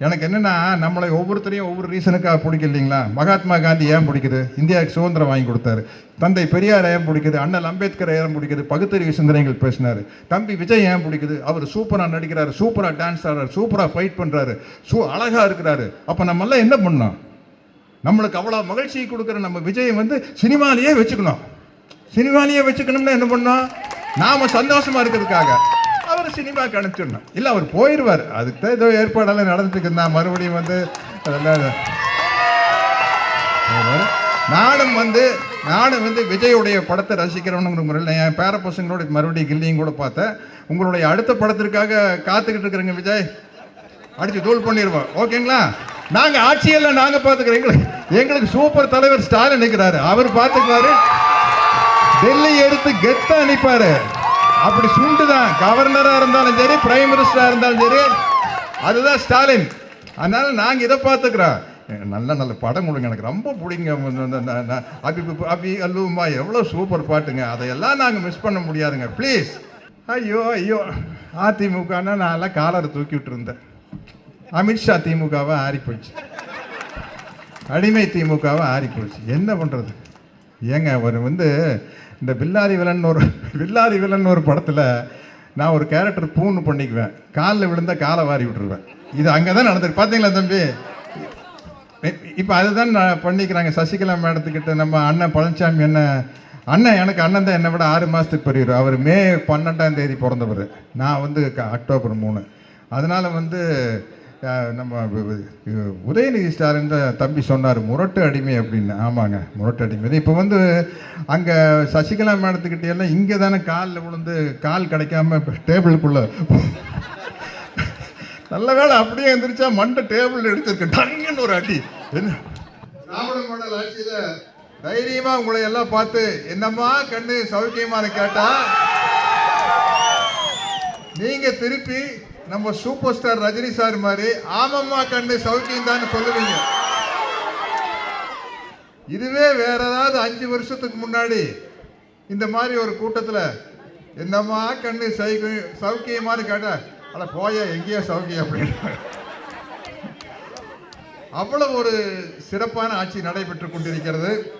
எனக்கு என்னென்னா, நம்மளை ஒவ்வொருத்தரையும் ஒவ்வொரு ரீசனுக்காக பிடிக்கும் இல்லைங்களா? மகாத்மா காந்தி ஏன் பிடிக்குது? இந்தியாவுக்கு சுதந்திரம் வாங்கி கொடுத்தாரு. தந்தை பெரியார் ஏன் பிடிக்குது? அண்ணல் அம்பேத்கர் ஏன் பிடிக்குது? பகுத்தறிவு சிந்தனைகள் பேசினார். தம்பி விஜய் ஏன் பிடிக்குது? அவர் சூப்பராக நடிக்கிறாரு, சூப்பராக டான்ஸ் ஆடுறாரு, சூப்பராக ஃபைட் பண்ணுறாரு, அழகாக இருக்கிறாரு. அப்போ நம்மெல்லாம் என்ன பண்ணோம்? நம்மளுக்கு அவ்வளோ மகிழ்ச்சியை கொடுக்குற நம்ம விஜயை வந்து சினிமாலேயே வச்சுக்கணும். சினிமாலேயே வச்சுக்கணும்னா என்ன பண்ணோம்? நாம் சந்தோஷமாக இருக்கிறதுக்காக அவர் சினிமாவுக்கு அனுப்பிச்சிடணும். இல்லை, அவர் போயிடுவார். அதுக்கு தான் ஏதோ ஏற்பாடெல்லாம் நடந்துட்டு இருந்தான். மறுபடியும் வந்து நானும் வந்து விஜயுடைய படத்தை ரசிக்கிறவனுங்கிற முறையில் என் பேர பசங்களோட மறுபடியும் கில்லியும் கூட பார்த்தேன். உங்களுடைய அடுத்த படத்திற்காக காத்துக்கிட்டு இருக்கிறேங்க விஜய். அடித்து தூள் பண்ணிடுவோம், ஓகேங்களா? நாங்கள் ஆட்சியெல்லாம் நாங்கள் பார்த்துக்கிறோம். எங்களுக்கு சூப்பர் தலைவர் ஸ்டாலின் நிற்கிறாரு, அவர் பார்த்துக்குவாரு. டெல்லி எடுத்து கெத்த அனுப்பாரு. அப்படி சுண்டு தான் கவர்னராக இருந்தாலும் சரி, பிரைம் மினிஸ்டராக இருந்தாலும் சரி, அதுதான் ஸ்டாலின். அதனால நாங்கள் இதை பார்த்துக்கிறோம். நல்ல நல்ல படம் கொடுங்க, எனக்கு ரொம்ப பிடிங்க. அபி அபி அல்லுமா எவ்வளோ சூப்பர் பாட்டுங்க, அதையெல்லாம் நாங்கள் மிஸ் பண்ண முடியாதுங்க, ப்ளீஸ். ஐயோ ஐயோ, அதிமுகனா நான்லாம் காலரை தூக்கிவிட்டு இருந்தேன். அமித்ஷா திமுகவை ஆறி போச்சு, அடிமை திமுகவை ஆறி போச்சு. என்ன பண்ணுறது? ஏங்க, அவர் வந்து இந்த வில்லாதி வில்லன் ஒரு படத்தில் நான் ஒரு கேரக்டர் பூன்னு பண்ணிக்குவேன். காலில் விழுந்தால் காலை வாரி விட்டுருவேன். இது அங்கே தான் நடந்துருக்கு, பார்த்தீங்களா தம்பி? இப்போ அதுதான் நான் பண்ணிக்கிறாங்க. சசிகலா மேடத்துக்கிட்ட நம்ம அண்ணன் பழனிசாமி அண்ணன் எனக்கு அண்ணன் தான் என்னை விட 6 மாதத்துக்கு பெரியவர். அவர் மே 12ஆம் தேதி பிறந்தவர், நான் வந்து அக்டோபர் 3. அதனால் வந்து நம்ம உதயநிதி ஸ்டாலின் தம்பி சொன்னார் முரட்டு அடிமை அப்படின்னு. ஆமாங்க, முரட்டு அடிமை. இப்போ வந்து அங்கே சசிகலா மேடத்துக்கிட்டே எல்லாம் இங்கே தானே காலில் விழுந்து கால் கிடைக்காம டேபிளுக்குள்ள நல்ல வேலை அப்படியே எழுந்திரிச்சா மண்டை டேபிள் எடுத்துருக்கு டங்குன்னு ஒரு அடி. என்ன திராவிட மாடல் ஆட்சியில் தைரியமா உங்களை எல்லாம் பார்த்து என்னம்மா கண்ணு சௌக்கியமான கேட்டா நீங்க திருப்பி நம்ம சூப்பர் ஸ்டார் ரஜினி சார் மாதிரி ஆமம்மா கண்ணு சௌக்கியம் தான் சொல்லுவீங்க. இதுவே வேற ஏதாவது 5 வருஷத்துக்கு முன்னாடி இந்த மாதிரி ஒரு கூட்டத்தில் என்னம்மா கண்ணு சௌக்கியமானு கேட்டா, அட போய எங்கேயோ சௌக்கியம் அப்படின்னு. அவ்வளவு ஒரு சிறப்பான ஆட்சி நடைபெற்று கொண்டிருக்கிறது.